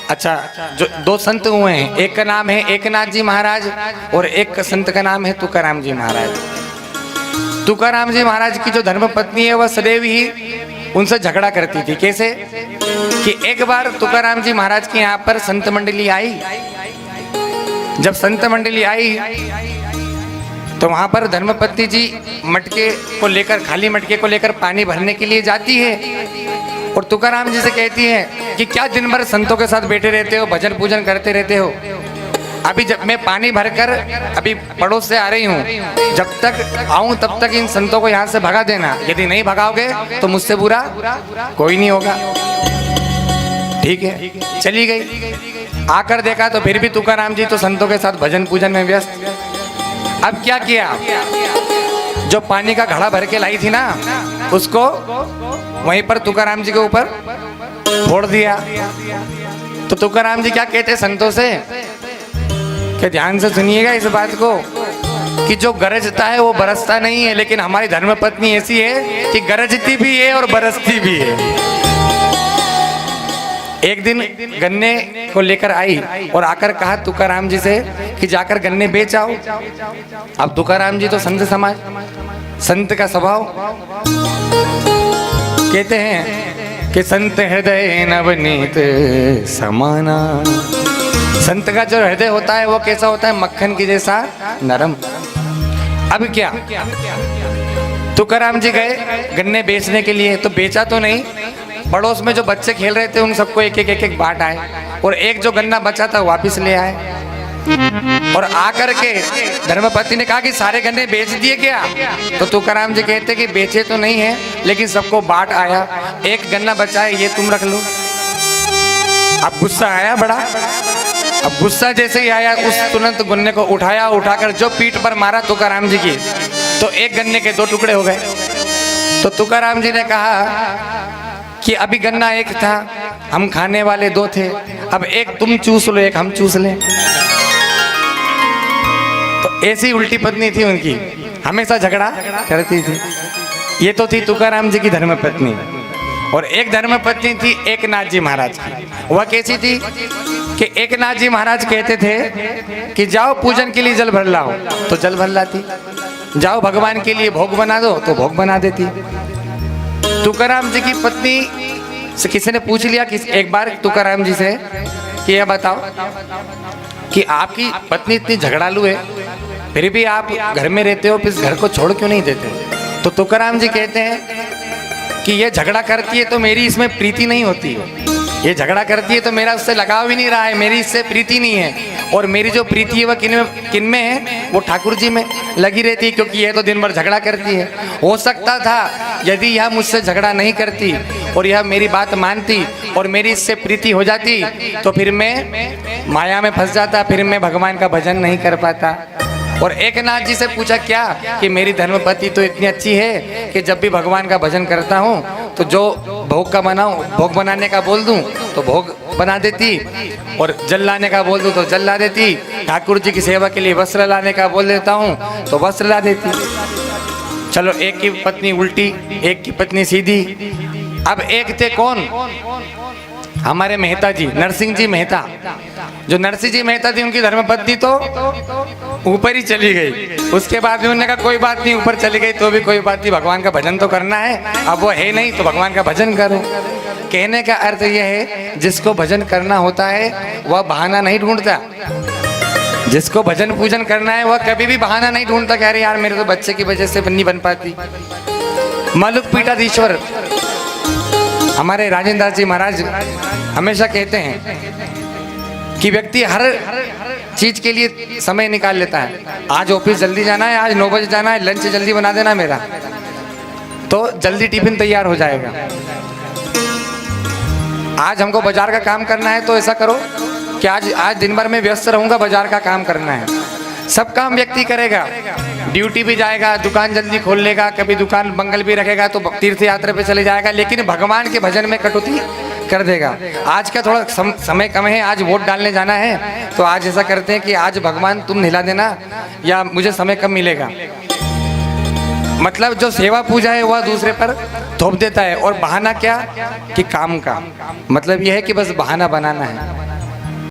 अच्छा, जो दो संत हुए हैं, एक का नाम है एकनाथ जी महाराज और एक संत का नाम है तुकाराम जी महाराज। तुकाराम जी महाराज की जो धर्मपत्नी है वह सदैव ही उनसे झगड़ा करती थी। कैसे कि एक बार तुकाराम जी महाराज के यहाँ पर संत मंडली आई। जब संत मंडली आई तो वहां पर धर्मपत्नी जी मटके को लेकर, खाली मटके को लेकर पानी भरने के लिए जाती है और तुकाराम जी से कहती है कि क्या दिन भर संतों के साथ बैठे रहते हो, भजन पूजन करते रहते हो। अभी जब मैं पानी भरकर अभी पड़ोस से आ रही हूँ, जब तक आऊं तब तक इन संतों को यहाँ से भगा देना। यदि नहीं भगाओगे तो मुझसे बुरा कोई नहीं होगा। ठीक है, चली गई। आकर देखा तो फिर भी तुकाराम जी तो संतों के साथ भजन पूजन में व्यस्त। अब क्या किया, जो पानी का घड़ा भर के लाई थी ना, उसको वहीं पर तुकाराम जी के ऊपर फोड़ दिया। तो तुकाराम जी क्या कहते संतों से कि ध्यान से सुनिएगा इस बात को कि जो गरजता है वो बरसता नहीं है, लेकिन हमारी धर्मपत्नी ऐसी है कि गरजती भी है और बरसती भी है। एक दिन गन्ने को लेकर आई और आकर कहा तुकाराम जी से कि जाकर गन्ने बेच आओ। अब तुकाराम जी तो संत समाज, संत का स्वभाव, कहते हैं कि संत हृदय नवनीत समाना। संत का जो हृदय होता है वो कैसा होता है, मक्खन की जैसा नरम। अब क्या, तुकाराम जी गए गन्ने बेचने के लिए, तो बेचा तो नहीं, पड़ोस में जो बच्चे खेल रहे थे उन सबको एक एक बाट आए और एक जो गन्ना बचा था वापस ले आए। और आकर के धर्मपति ने कहा कि सारे गन्ने बेच दिए क्या? तो तुकाराम जी कहते कि बेचे तो नहीं है, लेकिन सबको बाट आया, एक गन्ना बचा है, ये तुम रख लो। अब गुस्सा आया बड़ा। अब गुस्सा जैसे ही आया, उस तुरंत गन्ने को उठाया, उठाकर जो पीठ पर मारा तुकाराम जी की, तो एक गन्ने के दो टुकड़े हो गए। तो तुकाराम जी ने कहा कि अभी गन्ना एक था, हम खाने वाले दो थे, अब एक तुम चूस लो, एक हम चूस लें। तो ऐसी उल्टी पत्नी थी उनकी, हमेशा झगड़ा करती थी। ये तो थी तुकाराम जी की धर्मपत्नी। और एक धर्मपत्नी थी एकनाथ जी महाराज की। वह कैसी थी कि एकनाथ जी महाराज कहते थे कि जाओ पूजन के लिए जल भर लाओ, तो जल भर लाती। जाओ भगवान के लिए भोग बना दो, तो भोग बना देती। तुकाराम जी की पत्नी से किसी ने पूछ लिया कि एक बार तुकाराम जी से कि यह बताओ कि आपकी पत्नी इतनी झगड़ालू है, फिर भी आप घर में रहते हो, इस घर को छोड़ क्यों नहीं देते? तो तुकाराम जी कहते हैं कि ये झगड़ा करती है तो मेरी इसमें प्रीति नहीं होती है, ये झगड़ा करती है तो मेरा उससे लगाव ही नहीं रहा है, मेरी इससे प्रीति नहीं है। और मेरी जो प्रीति है वह किन में है, वो ठाकुर जी में लगी रहती है, क्योंकि यह तो दिन भर झगड़ा करती है। हो सकता था यदि यह मुझसे झगड़ा नहीं करती और यह मेरी बात मानती और मेरी इससे प्रीति हो जाती, तो फिर मैं माया में फंस जाता, फिर मैं भगवान का भजन नहीं कर पाता। और एकनाथ जी से पूछा क्या कि मेरी धर्मपत्नी तो इतनी अच्छी है कि जब भी भगवान का भजन करता हूँ तो जो भोग का बनाऊँ, भोग बनाने का बोल दूँ तो भोग बना देती, और जल लाने का बोल दूँ तो जल ला देती, ठाकुर जी की सेवा के लिए वस्त्र लाने का बोल देता हूँ तो वस्त्र ला देती। चलो, एक की पत्नी उल्टी, एक की पत्नी सीधी। अब एक थे कौन, हमारे मेहता जी, नरसिंह जी मेहता। जो नरसिंह जी मेहता थी उनकी धर्मपत्नी तो ऊपर ही चली गई। उसके बाद भी उन्होंने कहा कोई बात नहीं, ऊपर चली गई तो भी कोई बात नहीं, भगवान का भजन तो करना है। अब वो है नहीं तो भगवान का भजन करो। कहने का अर्थ यह है जिसको भजन करना होता है वह बहाना नहीं ढूंढता। जिसको भजन पूजन करना है वह कभी भी बहाना नहीं ढूंढता कि अरे यार मेरे तो बच्चे की वजह से नहीं बन पाती। मलुक पीठाधीश्वर हमारे राजेंद्र दास जी महाराज हमेशा कहते हैं कि व्यक्ति हर चीज के लिए समय निकाल लेता है। आज ऑफिस जल्दी जाना है, आज 9 बजे जाना है, लंच जल्दी बना देना मेरा, तो जल्दी टिफिन तैयार हो जाएगा। आज हमको बाजार का काम करना है तो ऐसा करो कि आज दिन भर में व्यस्त रहूंगा, बाजार का काम करना है। सब काम व्यक्ति करेगा, ड्यूटी भी जाएगा, दुकान जल्दी खोल लेगा, कभी दुकान बंगल भी रखेगा तो तीर्थ यात्रा पे चले जाएगा, लेकिन भगवान के भजन में कटौती कर देगा। आज का थोड़ा समय कम है, आज वोट डालने जाना है तो आज ऐसा करते हैं कि आज भगवान तुम हिला देना या मुझे समय कम मिलेगा। मतलब जो सेवा पूजा है वह दूसरे पर थोप देता है। और बहाना क्या कि काम का मतलब यह है कि बस बहाना बनाना है।